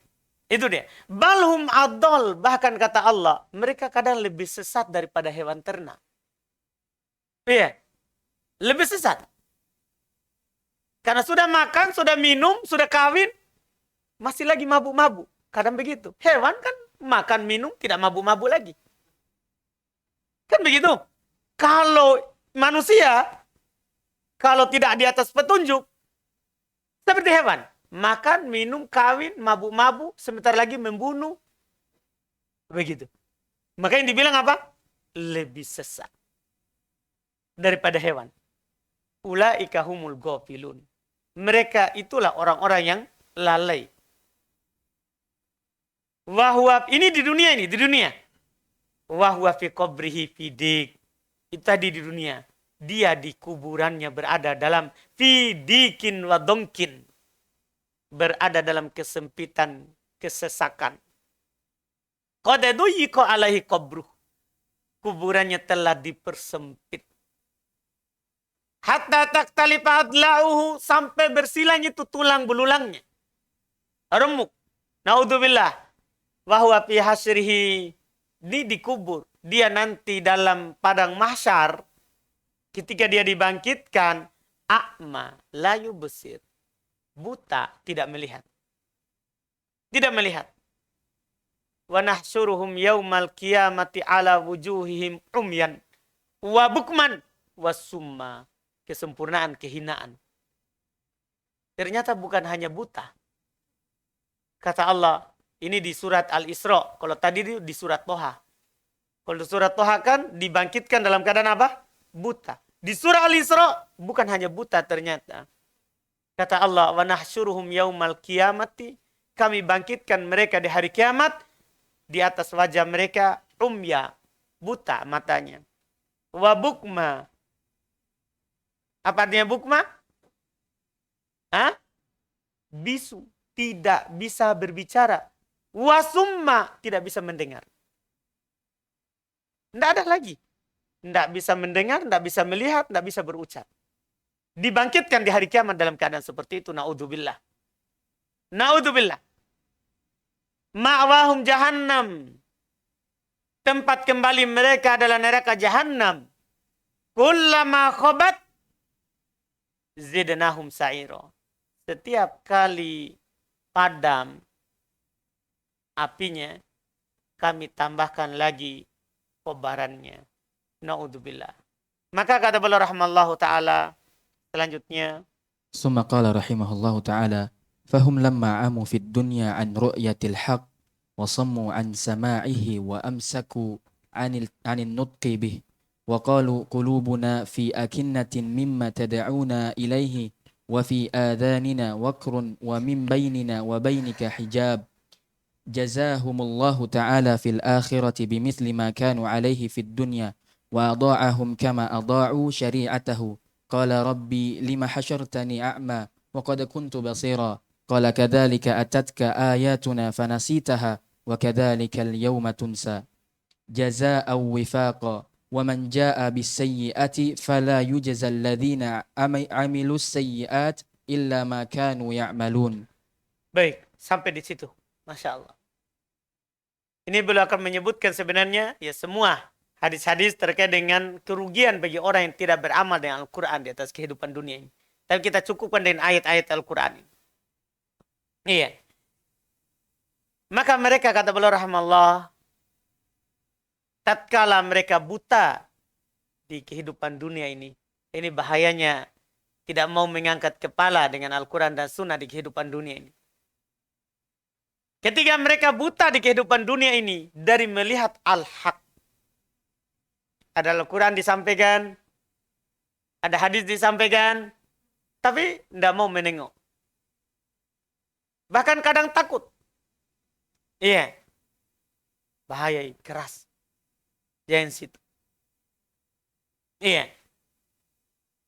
Itu dia. Balhum adol. Bahkan kata Allah, mereka kadang lebih sesat daripada hewan ternak. Iya. Lebih sesat. Karena sudah makan, sudah minum, sudah kawin, masih lagi mabuk-mabuk. Kadang begitu. Hewan kan makan, minum, tidak mabuk-mabuk lagi. Kan begitu. Kalau manusia, kalau tidak di atas petunjuk, seperti hewan. Makan, minum, kawin, mabuk-mabuk, sebentar lagi membunuh. Begitu. Makanya dibilang apa? Lebih sesat daripada hewan. Ulaika humul ghafilun. Mereka itulah orang-orang yang lalai. Wahwa ini di dunia ini, di dunia. Wahwa fi qabrihi fidik. Itu tadi di dunia. Dia di kuburannya berada dalam fidikin wa dongkin. Berada dalam kesempitan, kesesakan. Qad duyqa alaihi qabruh. Kuburannya telah dipersempit. Hatta taktalifa adla'uhu, sampai bersilang itu tulang belulangnya. Remuk. Naudzubillah. Wahwa fi hasyrihi, dikubur. Dia nanti dalam padang mahsyar, ketika dia dibangkitkan, a'ma la yubsir. Buta, tidak melihat. Tidak melihat. Wa nahsyuruhum yaumal qiyamati ala wujuhihim umyan wa bukman wa summa. Kesempurnaan, kehinaan. ternyata bukan hanya buta. Kata Allah, ini di surat Al-Isra. Kalau tadi di surat Toha. Kalau di surat Toha kan dibangkitkan dalam keadaan apa? Buta. Di surah Al-Isra bukan hanya buta ternyata. Kata Allah, wa nahsyuruhum yaumal qiyamati. Kami bangkitkan mereka di hari kiamat. Di atas wajah mereka umya, buta matanya. Wa bukma. Apa artinya bukma? Hah? Bisu, tidak bisa berbicara. Wasumma, tidak bisa mendengar. Tidak ada lagi. Tidak bisa mendengar, tidak bisa melihat, tidak bisa berucap. Dibangkitkan di hari kiamat dalam keadaan seperti itu. Na'udzubillah. Na'udzubillah. Ma'wahum jahannam. Tempat kembali mereka adalah neraka jahannam. Kullama khobat zidnahum sa'iro. Setiap kali padam apinya, kami tambahkan lagi kobarannya. Na'udzubillah. Maka kata beliau rahimallahu ta'ala, selanjutnya, ثم قال رحمه الله تعالى فهم لما عموا في الدنيا عن رؤية الحق وصموا عن سماعه وأمسكوا عن النطق به وقالوا قلوبنا في أكنة مما تدعونا إليه وفي آذاننا وقر ومن بيننا وبينك حجاب جزاهم الله تعالى في الآخرة بمثل ما كانوا عليه في الدنيا وأضاعهم كما أضاعوا شريعته قال ربي لم حشرتني أعمى وقد كنت بصيرا قال كذلك أتتك آياتنا فنسيتها وكذلك اليوم تنسى جزاء وفاقا ومن جاء بالسيئة فلا يجزى الذين عملوا السيئات إلا ما كانوا يعملون. Baik, sampai di situ. Masya Allah. Ini beliau akan menyebutkan sebenarnya ya semua hadis-hadis terkait dengan kerugian bagi orang yang tidak beramal dengan Al-Quran di atas kehidupan dunia ini. Tapi kita cukupkan dengan ayat-ayat Al-Quran ini. Iya. Maka mereka, kata beliau rahimallah, tatkala mereka buta di kehidupan dunia ini bahayanya tidak mau mengangkat kepala dengan Al-Quran dan Sunnah di kehidupan dunia ini. Ketika mereka buta di kehidupan dunia ini dari melihat al-haq. Ada Al-Quran disampaikan, ada hadis disampaikan, tapi tidak mau menengok. Bahkan kadang takut. Iya. Bahaya, keras. Jangan situ. Iya.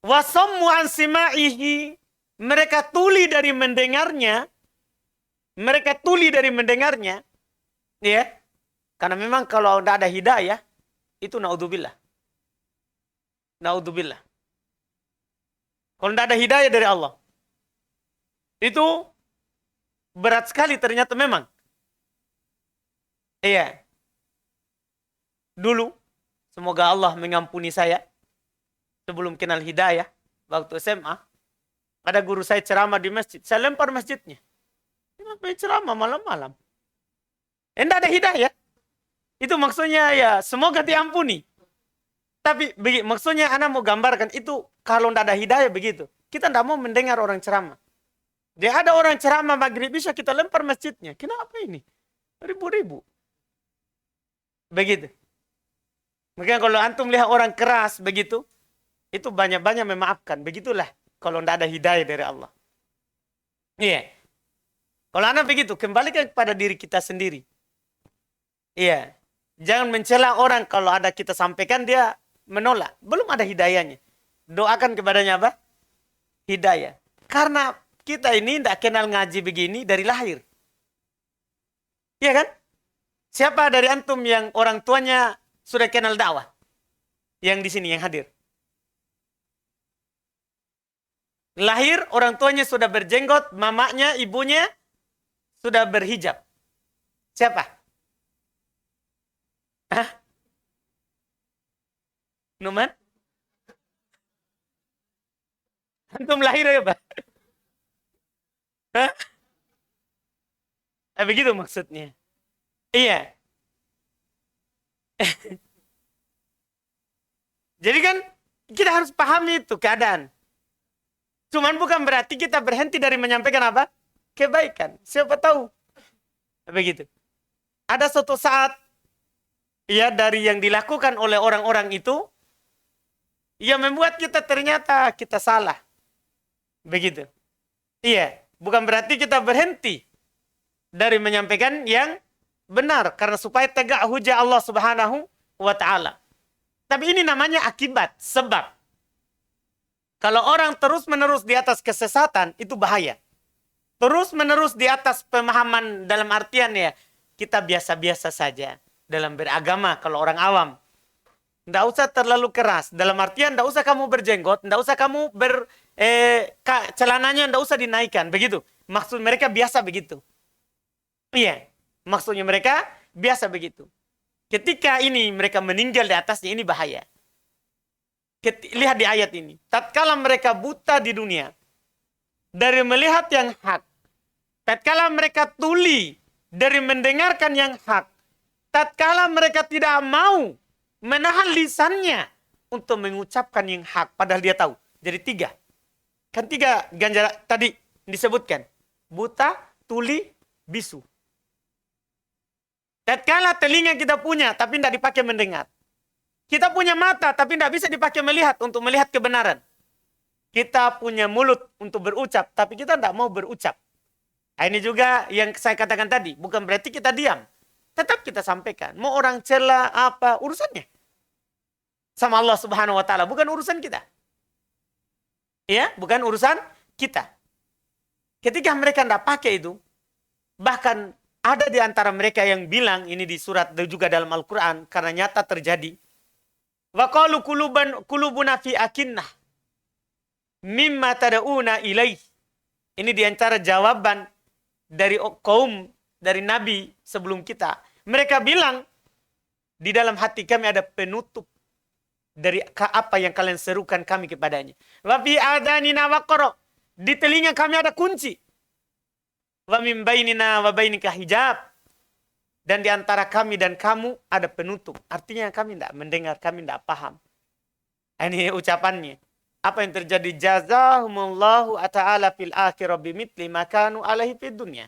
Wasammu an sima'ihi. Mereka tuli dari mendengarnya. Mereka tuli dari mendengarnya. Iya. Karena memang kalau tidak ada hidayah, itu naudzubillah. Naudzubillah. Kalau tidak ada hidayah dari Allah, itu berat sekali ternyata memang. Iya. Dulu, semoga Allah mengampuni saya, sebelum kenal hidayah, waktu SMA, ada guru saya ceramah di masjid. Saya lempar masjidnya. Kenapa ceramah malam-malam? Tidak ada hidayah. Itu maksudnya ya semoga diampuni. Tapi maksudnya anak mau gambarkan itu kalau tidak ada hidayah begitu. Kita tidak mau mendengar orang ceramah. Dia ada orang ceramah maghrib bisa kita lempar masjidnya. Kenapa ini? Ribu-ribu. Begitu. Makanya kalau antum lihat orang keras begitu, itu banyak-banyak memaafkan. Begitulah kalau tidak ada hidayah dari Allah. Iya. Kalau anak begitu, kembalikan kepada diri kita sendiri. Iya. Jangan mencela orang kalau ada kita sampaikan dia menolak. Belum ada hidayahnya. Doakan kepadanya apa? Hidayah. Karena kita ini tidak kenal ngaji begini dari lahir. Iya kan? Siapa dari antum yang orang tuanya sudah kenal dakwah? Yang di sini, yang hadir. Lahir, orang tuanya sudah berjenggot, mamanya, ibunya sudah berhijab. Siapa? Hah? Numan? Antum lahir ya, Pak? Hah? Begitu maksudnya. Iya. Jadi kan kita harus pahami itu keadaan. Cuman bukan berarti kita berhenti dari menyampaikan apa? Kebaikan. Siapa tahu. Begitu. Ada suatu saat, ya, dari yang dilakukan oleh orang-orang itu, yang membuat kita ternyata kita salah. Begitu. Iya. Bukan berarti kita berhenti dari menyampaikan yang benar. Karena supaya tegak hujah Allah Subhanahu wa ta'ala. Tapi ini namanya akibat, sebab. Kalau orang terus-menerus di atas kesesatan, itu bahaya. Terus-menerus di atas pemahaman dalam artian ya, kita biasa-biasa saja dalam beragama kalau orang awam. Tidak usah terlalu keras. Dalam artian tidak usah kamu berjenggot, tidak usah kamu celananya tidak usah dinaikkan. Begitu. Maksud mereka biasa begitu. Iya. Maksudnya mereka biasa begitu. Ketika ini mereka meninggal di atasnya, ini bahaya. Lihat di ayat ini. Tatkala mereka buta di dunia dari melihat yang hak. Tatkala mereka tuli dari mendengarkan yang hak. Tatkala mereka tidak mau menahan lisannya untuk mengucapkan yang hak. Padahal dia tahu. Jadi 3. Kan 3 ganjaran tadi disebutkan. Buta, tuli, bisu. Tatkala telinga kita punya tapi tidak dipakai mendengar. Kita punya mata tapi tidak bisa dipakai melihat untuk melihat kebenaran. Kita punya mulut untuk berucap tapi kita tidak mau berucap. Nah, ini juga yang saya katakan tadi. Bukan berarti kita diam. Tetap kita sampaikan. Mau orang cela apa urusannya. Sama Allah Subhanahu wa ta'ala. Bukan urusan kita. Ya, bukan urusan kita. Ketika mereka tidak pakai itu. Bahkan ada di antara mereka yang bilang. Ini di surat juga dalam Al-Quran. Karena nyata terjadi. Wa qalu kulubuna fi akinnah mimma tad'una ilaih. Ini di antara jawaban dari kaum dari nabi sebelum kita. Mereka bilang di dalam hati kami ada penutup dari apa yang kalian serukan kami kepadanya. Wa fi adanina waqra. Di telinga kami ada kunci. Wa min bainina wa bainika hijab. Dan di antara kami dan kamu ada penutup. Artinya kami tidak mendengar, kami tidak paham. Ini ucapannya. Apa yang terjadi? Jazahumullahu ta'ala fil akhirah bimitli makanu alaihi fid dunya.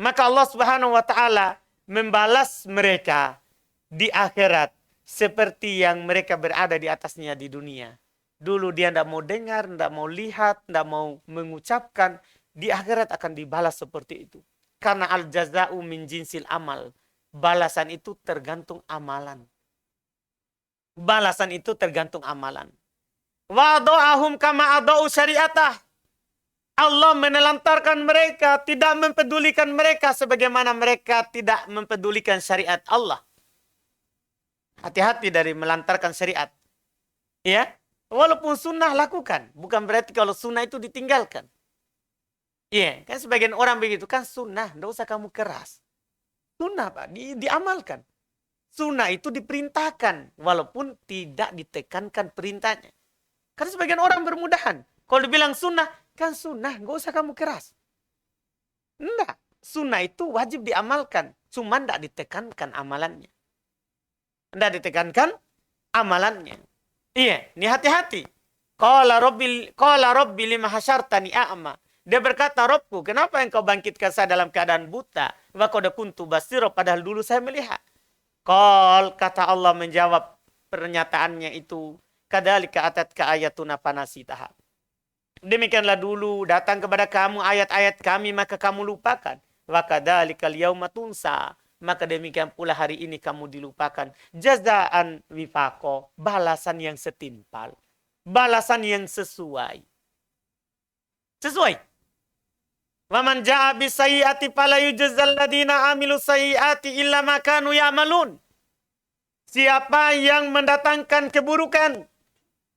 Maka Allah Subhanahu wa ta'ala membalas mereka di akhirat seperti yang mereka berada di atasnya di dunia. Dulu dia tidak mau dengar, tidak mau lihat, tidak mau mengucapkan. Di akhirat akan dibalas seperti itu. Karena al-jaza'u min jinsil amal. Balasan itu tergantung amalan. Balasan itu tergantung amalan. Wa do'ahum kama ado'u syariatah. Allah menelantarkan mereka, tidak mempedulikan mereka sebagaimana mereka tidak mempedulikan syariat Allah. Hati-hati dari melantarkan syariat. Ya, walaupun sunnah lakukan. Bukan berarti kalau sunnah itu ditinggalkan. Iya, kan sebagian orang begitu. Kan sunnah, tidak usah kamu keras. Sunnah, Pak, diamalkan. Sunnah itu diperintahkan. Walaupun tidak ditekankan perintahnya. Karena sebagian orang bermudahan. Kalau dibilang sunnah, kan sunnah, nggak usah kamu keras. Enggak. Sunnah itu wajib diamalkan. Cuma tidak ditekankan amalannya. Tidak ditekankan amalannya. Iya, ini hati-hati. Qala rabbi lima hasyartani a'ma. Dia berkata, Robku, kenapa engkau bangkitkan saya dalam keadaan buta? Wa qad kuntu basira, padahal dulu saya melihat. Kata Allah menjawab pernyataannya itu. Kadzalika atatka ayatuna fanasitaha. Demikianlah dulu datang kepada kamu ayat-ayat kami maka kamu lupakan. Wa kadzalikal yauma tunsa. Maka demikian pula hari ini kamu dilupakan. Jazaan wifaqo, balasan yang setimpal. Balasan yang sesuai. Sesuai. Wa man jaa bisayyi'ati fala yujzal ladina amilu sayyi'ati illa ma kanu ya'malun. Siapa yang mendatangkan keburukan,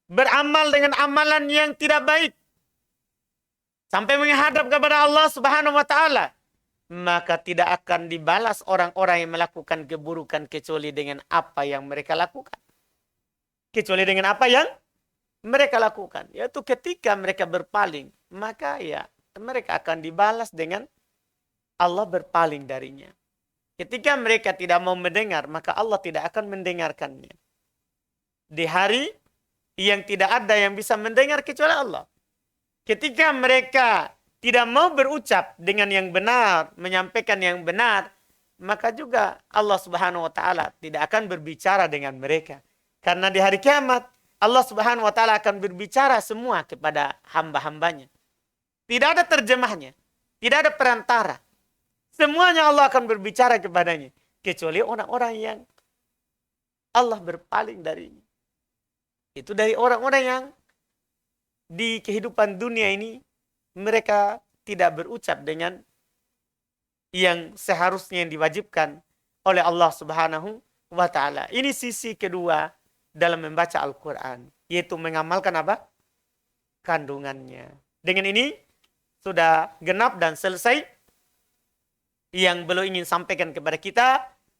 beramal dengan amalan yang tidak baik, sampai menghadap kepada Allah Subhanahu wa ta'ala, maka tidak akan dibalas orang-orang yang melakukan keburukan kecuali dengan apa yang mereka lakukan. Kecuali dengan apa yang mereka lakukan. Yaitu ketika mereka berpaling, maka ya mereka akan dibalas dengan Allah berpaling darinya. Ketika mereka tidak mau mendengar, maka Allah tidak akan mendengarkannya. Di hari yang tidak ada yang bisa mendengar kecuali Allah. Ketika mereka tidak mau berucap dengan yang benar, menyampaikan yang benar, maka juga Allah Subhanahu wa taala tidak akan berbicara dengan mereka. Karena di hari kiamat Allah Subhanahu wa taala akan berbicara semua kepada hamba-hambanya. Tidak ada terjemahnya, tidak ada perantara. Semuanya Allah akan berbicara kepadanya, kecuali orang-orang yang Allah berpaling darinya. Itu dari orang-orang yang di kehidupan dunia ini mereka tidak berucap dengan yang seharusnya yang diwajibkan oleh Allah Subhanahu wa taala. Ini sisi kedua dalam membaca Al-Qur'an, yaitu mengamalkan apa? Kandungannya. Dengan ini sudah genap dan selesai yang belum ingin sampaikan kepada kita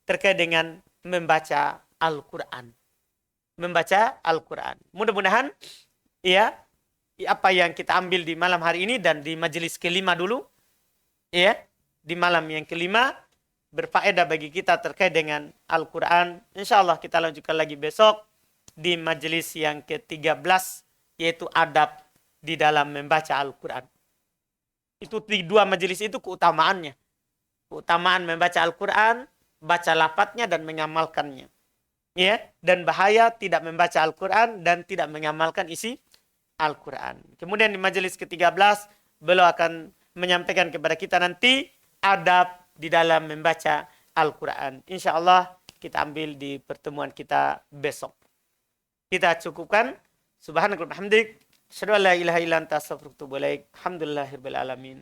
terkait dengan membaca Al-Qur'an. Membaca Al-Qur'an. Mudah-mudahan ya apa yang kita ambil di malam hari ini dan di majelis kelima dulu, ya, di malam yang kelima berfaedah bagi kita terkait dengan Al-Quran. Insya Allah kita lanjutkan lagi besok di majelis yang ke-13, yaitu adab di dalam membaca Al-Quran. Itu di dua majelis itu keutamaannya. Keutamaan membaca Al-Quran, baca lafadznya dan mengamalkannya. Ya, dan bahaya tidak membaca Al-Quran dan tidak mengamalkan isi Al-Quran. Kemudian di majelis ke-13 beliau akan menyampaikan kepada kita nanti adab di dalam membaca Al-Quran. Insya Allah kita ambil di pertemuan kita besok. Kita cukupkan. Subhanakallahumma hamdik. Asyhadu an la ilaha illa anta astaghfiruka wa atubu ilaik. Alhamdulillahirabbil alamin.